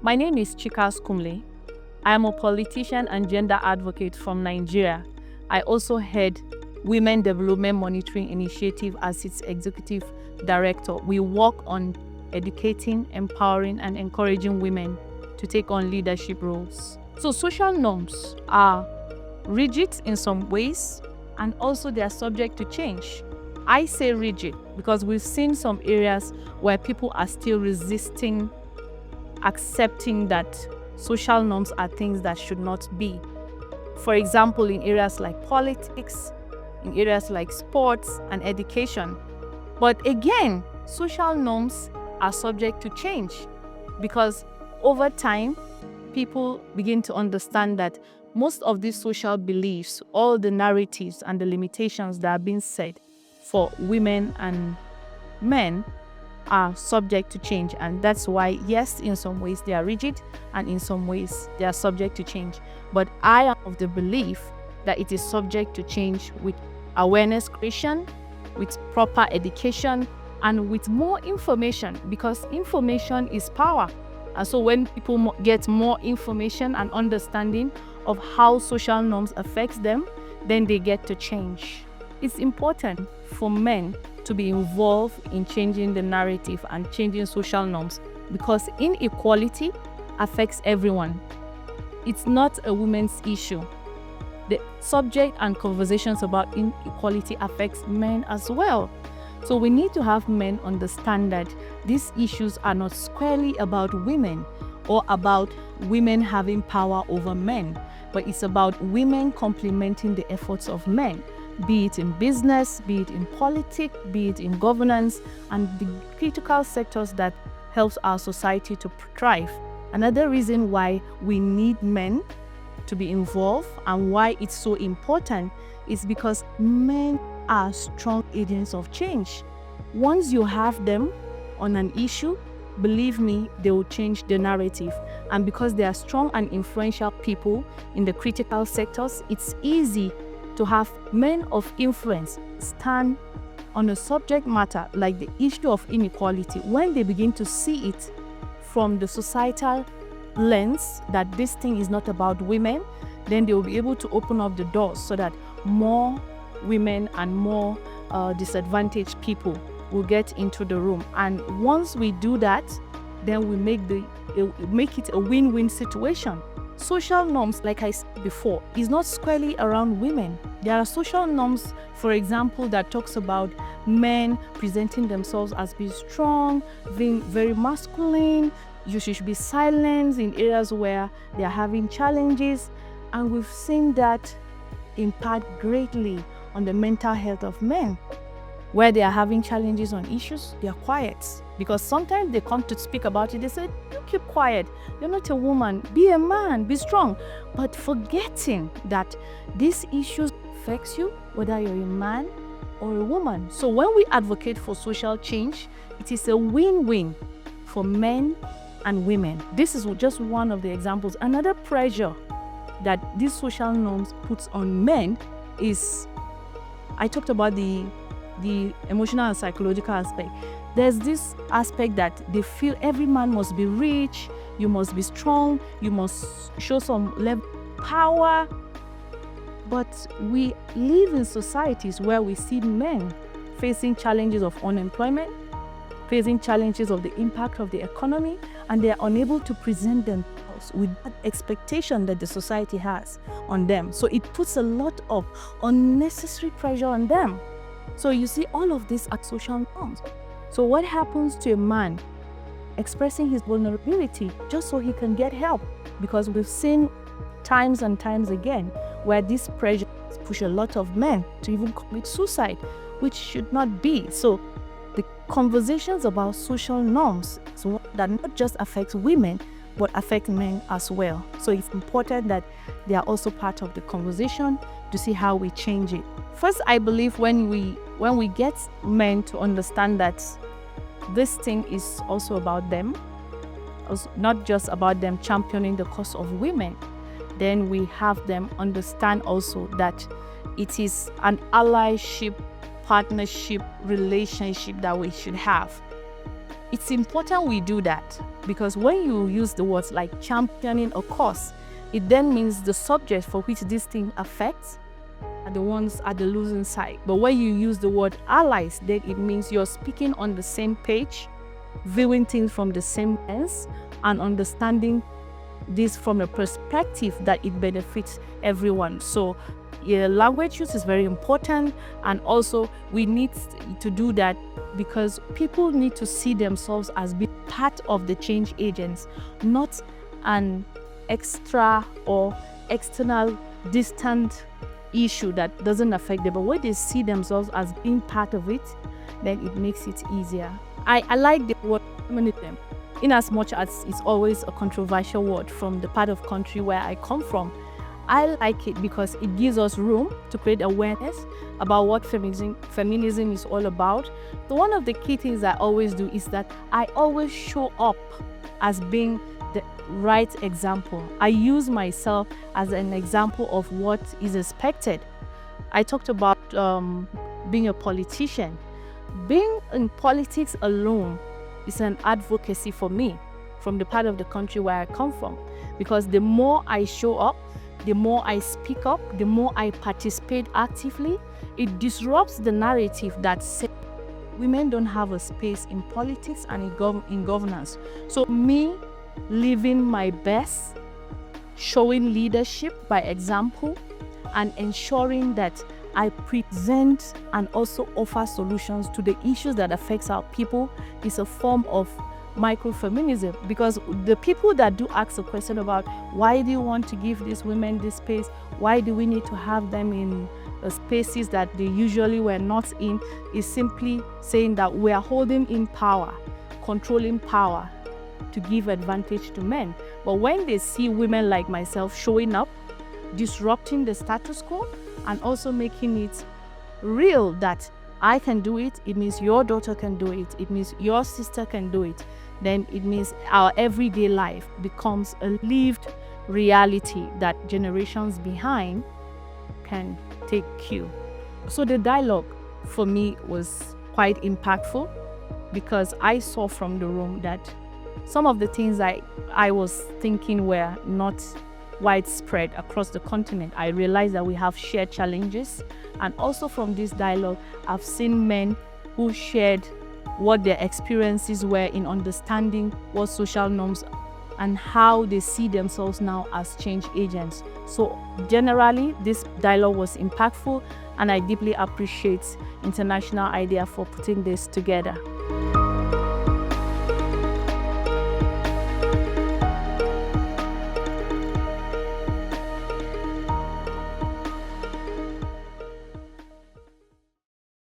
My name is Chikas Kumle. I am a politician and gender advocate from Nigeria. I also head Women Development Monitoring Initiative as its executive director. We work on educating, empowering, and encouraging women to take on leadership roles. So social norms are rigid in some ways, and also they are subject to change. I say rigid because we've seen some areas where people are still resisting accepting that social norms are things that should not be. For example, in areas like politics, in areas like sports and education. But again, social norms are subject to change because over time, people begin to understand that most of these social beliefs, all the narratives and the limitations that are being set for women and men are subject to change. And that's why, yes, in some ways they are rigid and in some ways they are subject to change. But I am of the belief that it is subject to change with awareness creation, with proper education, and with more information, because information is power. And so when people get more information and understanding of how social norms affect them, then they get to change. It's important for men to be involved in changing the narrative and changing social norms because inequality affects everyone. It's not a women's issue. The subject and conversations about inequality affects men as well. So we need to have men understand that these issues are not squarely about women or about women having power over men, but it's about women complementing the efforts of men, be it in business, be it in politics, be it in governance, and the critical sectors that helps our society to thrive. Another reason why we need men to be involved and why it's so important is because men are strong agents of change. Once you have them on an issue, believe me, they will change the narrative. And because they are strong and influential people in the critical sectors, it's easy to have men of influence stand on a subject matter like the issue of inequality. When they begin to see it from the societal lens that this thing is not about women, then they will be able to open up the doors so that more women and more disadvantaged people will get into the room. And once we do that, then we make it a win-win situation. Social norms, like I said before, is not squarely around women. There are social norms, for example, that talks about men presenting themselves as being strong, being very masculine. You should be silent in areas where they are having challenges. And we've seen that impact greatly on the mental health of men. Where they are having challenges on issues, they are quiet. Because sometimes they come to speak about it, they say, you keep quiet, you're not a woman, be a man, be strong. But forgetting that these issues affect you, whether you're a man or a woman. So when we advocate for social change, it is a win-win for men and women. This is just one of the examples. Another pressure that these social norms puts on men is, I talked about the emotional and psychological aspect. There's this aspect that they feel every man must be rich, you must be strong, you must show some level of power. But we live in societies where we see men facing challenges of unemployment, facing challenges of the impact of the economy, and they are unable to present themselves with that expectation that the society has on them. So it puts a lot of unnecessary pressure on them. So you see, all of these are social norms. So what happens to a man expressing his vulnerability just so he can get help? Because we've seen times and times again where these pressures push a lot of men to even commit suicide, which should not be. So the conversations about social norms is one that not just affects women, but affect men as well. So it's important that they are also part of the conversation to see how we change it. First, I believe when we get men to understand that this thing is also about them, not just about them championing the cause of women, then we have them understand also that it is an allyship, partnership, relationship that we should have. It's important we do that because when you use the words like championing a cause, it then means the subject for which this thing affects are the ones at the losing side. But when you use the word allies, then it means you're speaking on the same page, viewing things from the same lens, and understanding this from a perspective that it benefits everyone. So language use is very important, and also we need to do that because people need to see themselves as being part of the change agents, not an extra or external distant issue that doesn't affect them. But when they see themselves as being part of it, then it makes it easier. I like the word feminism, in as much as it's always a controversial word from the part of country where I come from. I like it because it gives us room to create awareness about what feminism is all about. So one of the key things I always do is that I always show up as being the right example. I use myself as an example of what is expected. I talked about being a politician. Being in politics alone is an advocacy for me from the part of the country where I come from, because the more I show up, the more I speak up, the more I participate actively, it disrupts the narrative that says women don't have a space in politics and in governance. So me living my best, showing leadership by example, and ensuring that I present and also offer solutions to the issues that affects our people is a form of microfeminism. Because the people that do ask a question about why do you want to give these women this space, why do we need to have them in spaces that they usually were not in, is simply saying that we are holding in power, controlling power to give advantage to men. But when they see women like myself showing up, disrupting the status quo, and also making it real that I can do it, it means your daughter can do it, it means your sister can do it, then it means our everyday life becomes a lived reality that generations behind can take cue. So the dialogue for me was quite impactful because I saw from the room that some of the things I was thinking were not widespread across the continent. I realized that we have shared challenges, and also from this dialogue I've seen men who shared what their experiences were in understanding what social norms and how they see themselves now as change agents. So generally this dialogue was impactful, and I deeply appreciate International IDEA for putting this together.